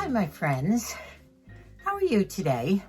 Hi, my friends. How are you today?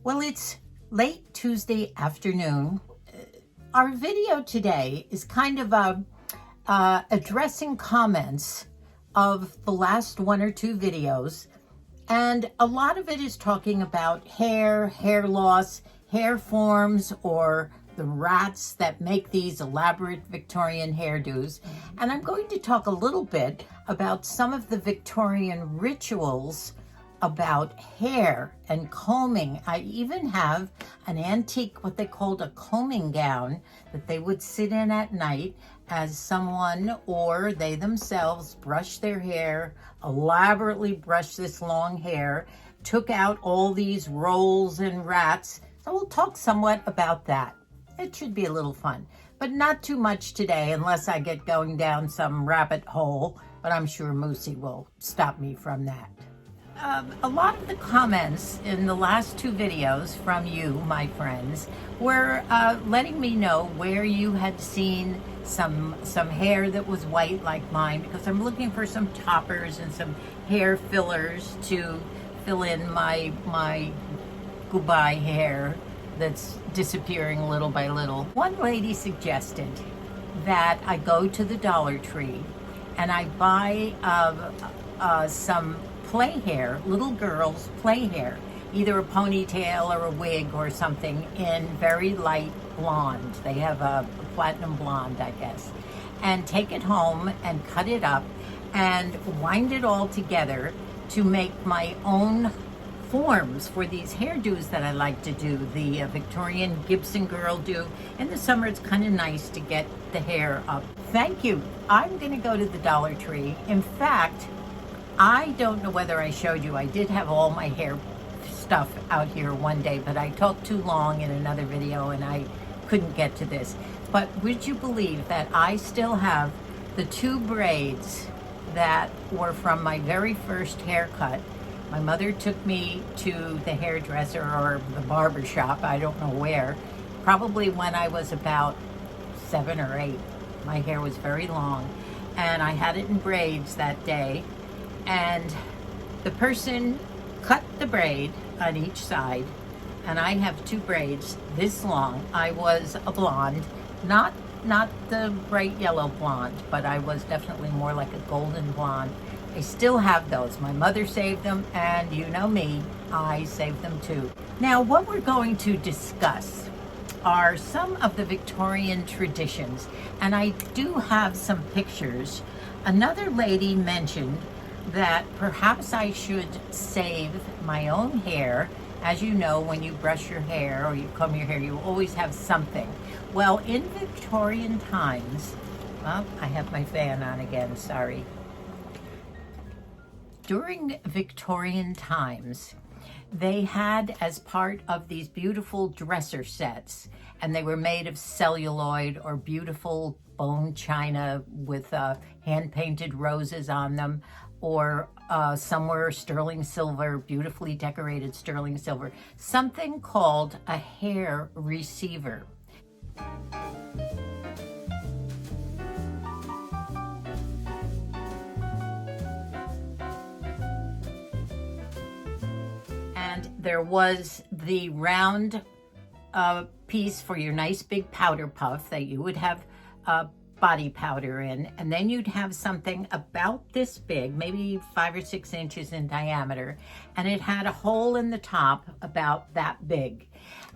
Well, it's late Tuesday afternoon. Our video today is kind of addressing comments of the last one or two videos, and a lot of it is talking about hair loss, hair forms, or the rats that make these elaborate Victorian hairdos. And I'm going to talk a little bit about some of the Victorian rituals about hair and combing. I even have an antique, what they called a combing gown, that they would sit in at night as someone or they themselves brushed their hair, elaborately brushed this long hair, took out all these rolls and rats. So we'll talk somewhat about that. It should be a little fun, but not too much today unless I get going down some rabbit hole, but I'm sure Moosey will stop me from that. A lot of the comments in the last two videos from you, my friends, were letting me know where you had seen some hair that was white like mine, because I'm looking for some toppers and some hair fillers to fill in my goodbye hair that's disappearing little by little. One lady suggested that I go to the Dollar Tree and I buy some play hair, little girls' play hair, either a ponytail or a wig or something in very light blonde. They have a platinum blonde, I guess. And take it home and cut it up and wind it all together to make my own forms for these hairdos that I like to do. The Victorian Gibson girl do. In the summer, it's kind of nice to get the hair up. Thank you. I'm going to go to the Dollar Tree. In fact, I don't know whether I showed you. I did have all my hair stuff out here one day, but I talked too long in another video and I couldn't get to this. But would you believe that I still have the two braids that were from my very first haircut? My mother took me to the hairdresser or the barber shop, I don't know where, probably when I was about 7 or 8. My hair was very long, and I had it in braids that day, and the person cut the braid on each side, and I have two braids this long. I was a blonde, not the bright yellow blonde, but I was definitely more like a golden blonde. I still have those. My mother saved them, and you know me, I saved them too. Now, what we're going to discuss are some of the Victorian traditions, and I do have some pictures. Another lady mentioned that perhaps I should save my own hair. As you know, when you brush your hair or you comb your hair, you always have something. Well, in Victorian times, well, I have my fan on again, sorry. During Victorian times, they had, as part of these beautiful dresser sets, and they were made of celluloid or beautiful bone china with hand-painted roses on them, or some were sterling silver, beautifully decorated sterling silver, something called a hair receiver. And there was the round piece for your nice big powder puff that you would have body powder in, and then you'd have something about this big, maybe 5 or 6 inches in diameter, and it had a hole in the top about that big.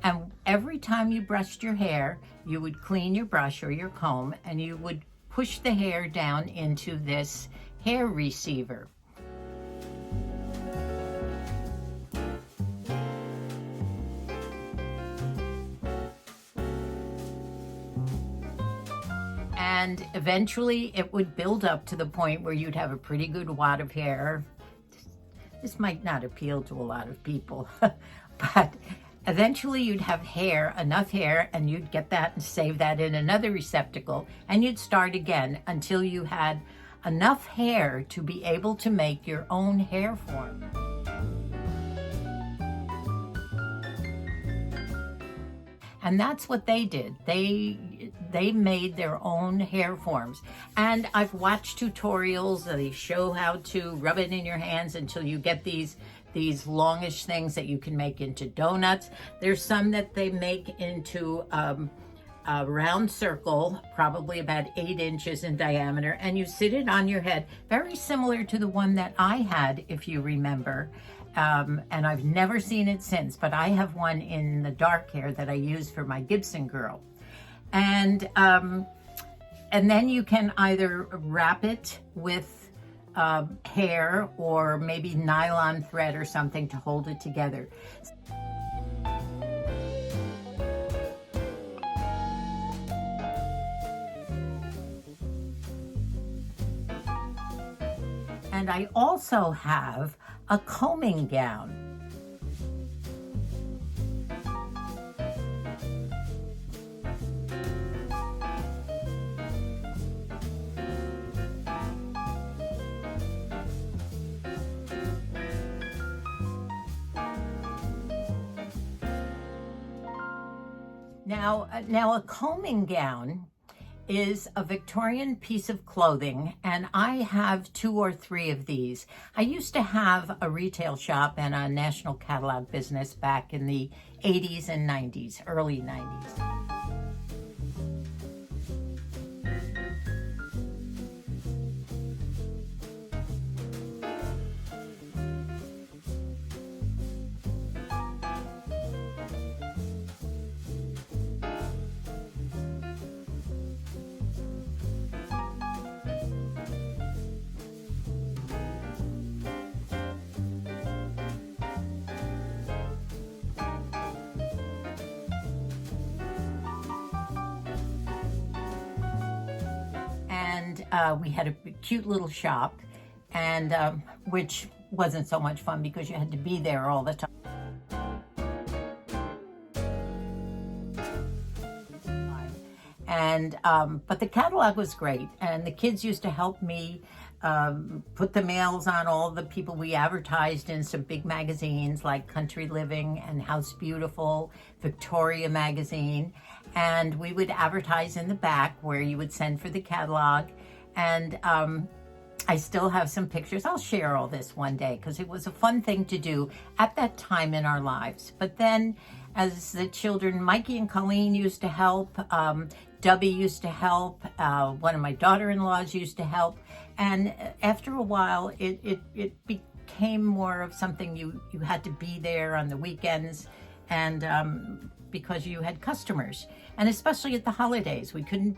And every time you brushed your hair, you would clean your brush or your comb, and you would push the hair down into this hair receiver. And eventually it would build up to the point where you'd have a pretty good wad of hair. This might not appeal to a lot of people, but eventually you'd have hair, enough hair, and you'd get that and save that in another receptacle, and you'd start again until you had enough hair to be able to make your own hair form. And that's what they did. They made their own hair forms. And I've watched tutorials. They show how to rub it in your hands until you get these longish things that you can make into donuts. There's some that they make into a round circle, probably about 8 inches in diameter, and you sit it on your head, very similar to the one that I had, if you remember. And I've never seen it since, but I have one in the dark hair that I use for my Gibson girl. And then you can either wrap it with hair or maybe nylon thread or something to hold it together. And I also have a combing gown. Now a combing gown is a Victorian piece of clothing, and I have 2 or 3 of these. I used to have a retail shop and a national catalog business back in the 80s and 90s, early 90s. We had a cute little shop, and which wasn't so much fun because you had to be there all the time. And but the catalog was great, and the kids used to help me put the mails on all the people we advertised in some big magazines like Country Living and House Beautiful, Victoria magazine, and we would advertise in the back where you would send for the catalog. And I still have some pictures. I'll share all this one day because it was a fun thing to do at that time in our lives. But then as the children, Mikey and Colleen used to help, Dubby used to help, one of my daughter-in-laws used to help. And after a while, it became more of something you had to be there on the weekends, and because you had customers. And especially at the holidays, we couldn't,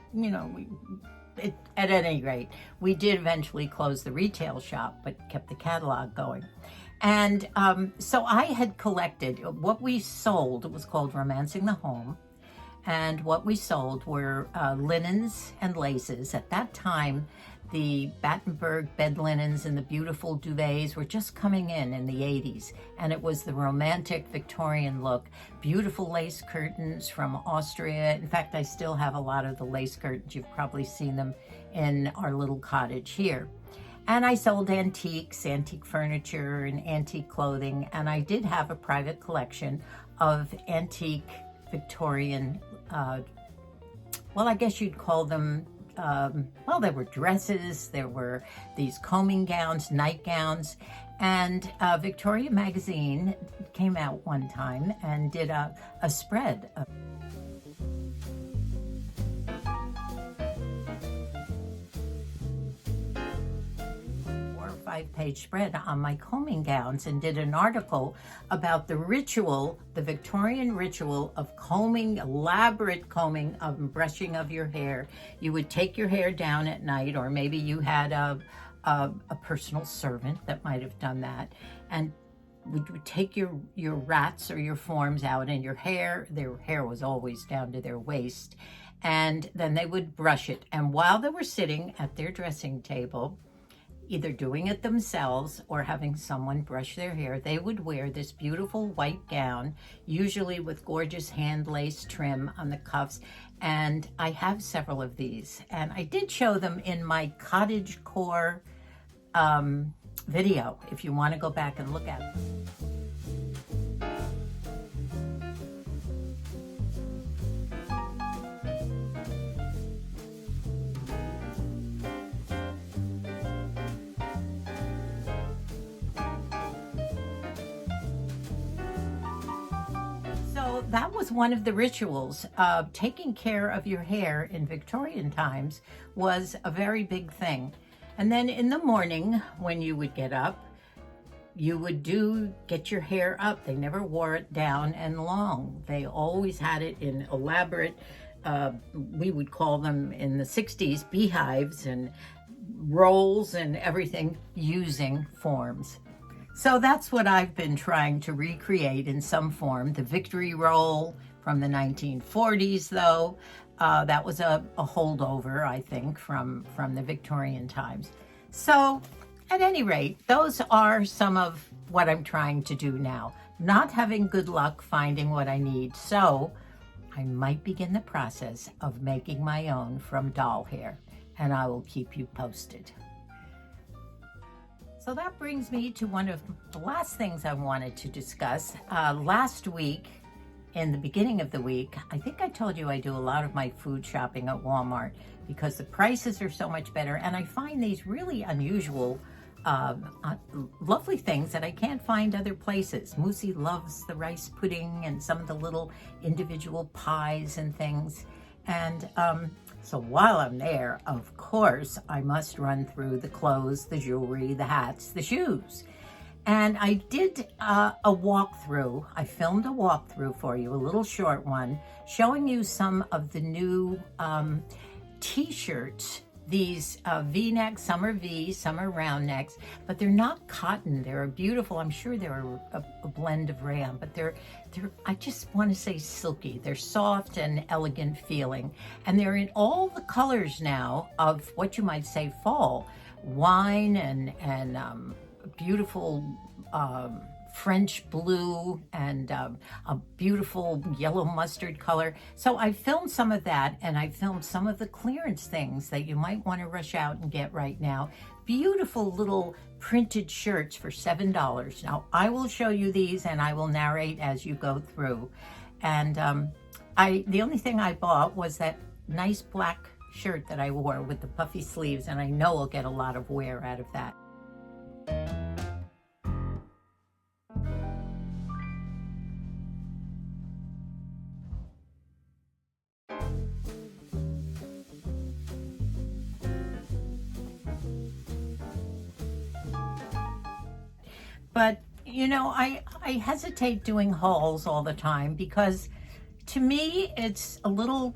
at any rate, we did eventually close the retail shop, but kept the catalog going. And so I had collected what we sold. It was called Romancing the Home. And what we sold were linens and laces. At that time, the Battenberg bed linens and the beautiful duvets were just coming in the 80s. And it was the romantic Victorian look. Beautiful lace curtains from Austria. In fact, I still have a lot of the lace curtains. You've probably seen them in our little cottage here. And I sold antiques, antique furniture, and antique clothing. And I did have a private collection of antique Victorian, well, I guess you'd call them, well, there were dresses, there were these combing gowns, nightgowns, and Victoria magazine came out one time and did a spread of 5-page spread on my combing gowns, and did an article about the ritual, the Victorian ritual of combing, elaborate combing of brushing of your hair. You would take your hair down at night, or maybe you had a personal servant that might have done that, and would take your rats or your forms out, and their hair was always down to their waist, and then they would brush it. And while they were sitting at their dressing table, either doing it themselves or having someone brush their hair, they would wear this beautiful white gown, usually with gorgeous hand lace trim on the cuffs. And I have several of these, and I did show them in my cottagecore video, if you want to go back and look at it. that was one of the rituals. Taking care of your hair in Victorian times was a very big thing. And then in the morning, when you would get up, you would get your hair up. They never wore it down and long. They always had it in elaborate, we would call them in the 60s, beehives and rolls and everything, using forms. So that's what I've been trying to recreate in some form. The Victory roll from the 1940s, though, that was a holdover, I think, from the Victorian times. So at any rate, those are some of what I'm trying to do now. Not having good luck finding what I need, so I might begin the process of making my own from doll hair, and I will keep you posted. So that brings me to one of the last things I wanted to discuss. Last week, in the beginning of the week, I think I told you I do a lot of my food shopping at Walmart because the prices are so much better, and I find these really unusual, lovely things that I can't find other places. Moosey loves the rice pudding and some of the little individual pies and things. And so while I'm there, of course, I must run through the clothes, the jewelry, the hats, the shoes. And I did a walkthrough. I filmed a walkthrough for you, a little short one, showing you some of the new t-shirts. These V-necks, some are V, some are round necks, but they're not cotton. They're beautiful. I'm sure they're a blend of rayon, but they're I just want to say silky. They're soft and elegant feeling, and they're in all the colors now of what you might say fall, wine and beautiful French blue and a beautiful yellow mustard color. So I filmed some of that, and I filmed some of the clearance things that you might want to rush out and get right now. Beautiful little printed shirts for $7. Now I will show you these and I will narrate as you go through. And the only thing I bought was that nice black shirt that I wore with the puffy sleeves, and I know I'll get a lot of wear out of that. But, you know, I hesitate doing hauls all the time because to me, it's a little,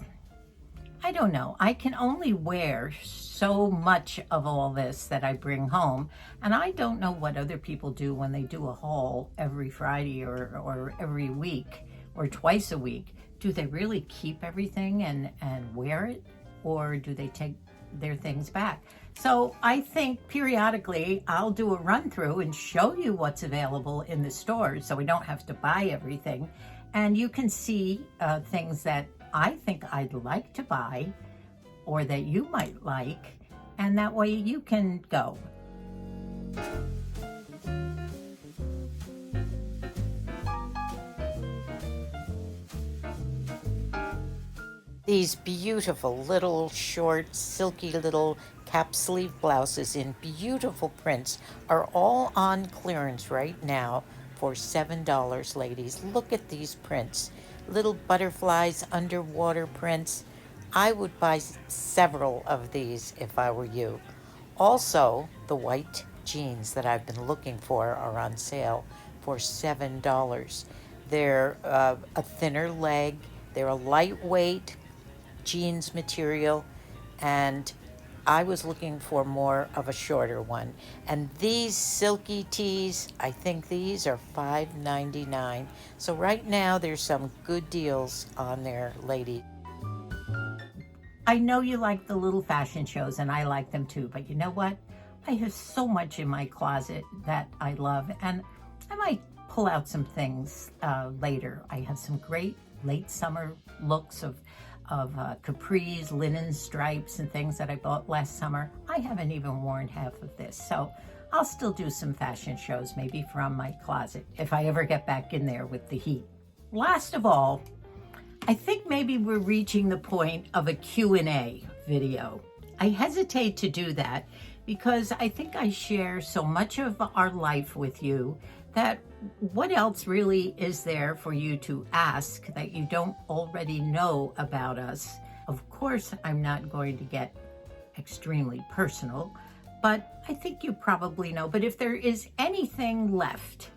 I don't know, I can only wear so much of all this that I bring home. And I don't know what other people do when they do a haul every Friday or every week or twice a week. Do they really keep everything and wear it, or do they take their things back? So I think periodically I'll do a run through and show you what's available in the stores so we don't have to buy everything. And you can see things that I think I'd like to buy or that you might like, and that way you can go. These beautiful little short, silky little cap sleeve blouses in beautiful prints are all on clearance right now for $7, ladies. Look at these prints. Little butterflies, underwater prints. I would buy several of these if I were you. Also, the white jeans that I've been looking for are on sale for $7. They're a thinner leg. They're a lightweight jeans material, and I was looking for more of a shorter one. And these silky tees, I think these are $5.99. So right now there's some good deals on there, lady. I know you like the little fashion shows, and I like them too, but you know what? I have so much in my closet that I love, and I might pull out some things later. I have some great late summer looks of capris, linen stripes, and things that I bought last summer. I haven't even worn half of this, so I'll still do some fashion shows, maybe from my closet, if I ever get back in there with the heat. Last of all, I think maybe we're reaching the point of a Q&A video. I hesitate to do that because I think I share so much of our life with you that what else really is there for you to ask that you don't already know about us? Of course, I'm not going to get extremely personal, but I think you probably know. But if there is anything left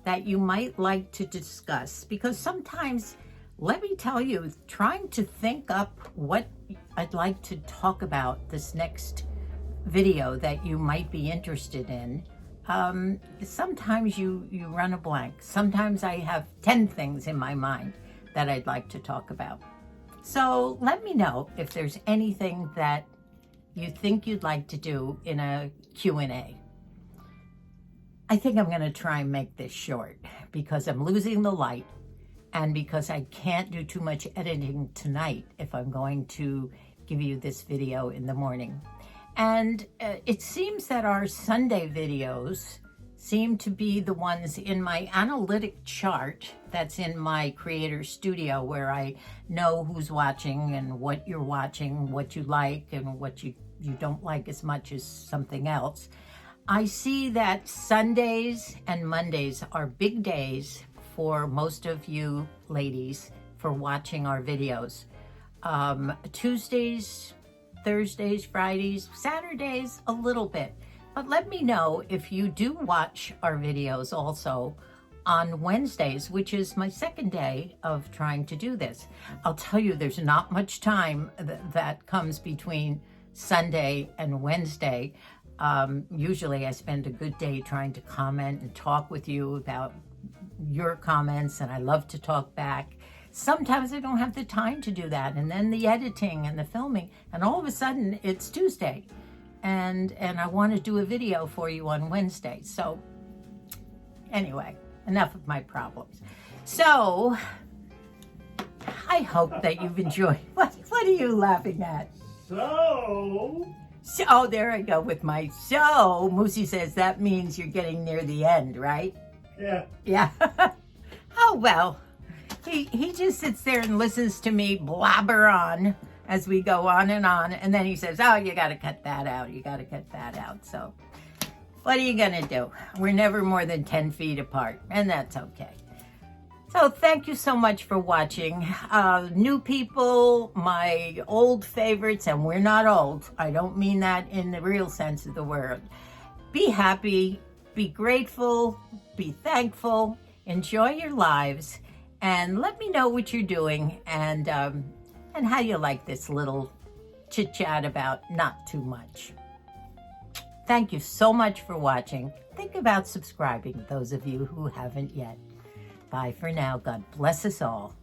that you might like to discuss, because sometimes, let me tell you, trying to think up what I'd like to talk about this next video that you might be interested in, sometimes you run a blank. Sometimes I have 10 things in my mind that I'd like to talk about. So let me know if there's anything that you think you'd like to do in a Q&A. I think I'm going to try and make this short because I'm losing the light and because I can't do too much editing tonight if I'm going to give you this video in the morning. And it seems that our Sunday videos seem to be the ones in my analytic chart that's in my creator studio, where I know who's watching and what you're watching, what you like and what you don't like as much as something else. I see that Sundays and Mondays are big days for most of you ladies for watching our videos. Tuesdays, Thursdays, Fridays, Saturdays, a little bit. But let me know if you do watch our videos also on Wednesdays, which is my second day of trying to do this. I'll tell you, there's not much time that comes between Sunday and Wednesday. Usually I spend a good day trying to comment and talk with you about your comments, and I love to talk back. Sometimes I don't have the time to do that, and then the editing and the filming, and all of a sudden it's Tuesday, and I want to do a video for you on Wednesday. So anyway, enough of my problems. So I hope that you've enjoyed. What are you laughing at? So, oh, there I go with my so. Moosey says that means you're getting near the end, right? yeah. Yeah. Oh, well. He just sits there and listens to me blabber on as we go on, and then he says, oh, you got to cut that out. You got to cut that out. So what are you going to do? We're never more than 10 feet apart, and that's okay. So thank you so much for watching. New people, my old favorites, and we're not old. I don't mean that in the real sense of the word. Be happy, be grateful, be thankful, enjoy your lives, and let me know what you're doing and how you like this little chit-chat about not too much. Thank you so much for watching. Think about subscribing, those of you who haven't yet. Bye for now. God bless us all.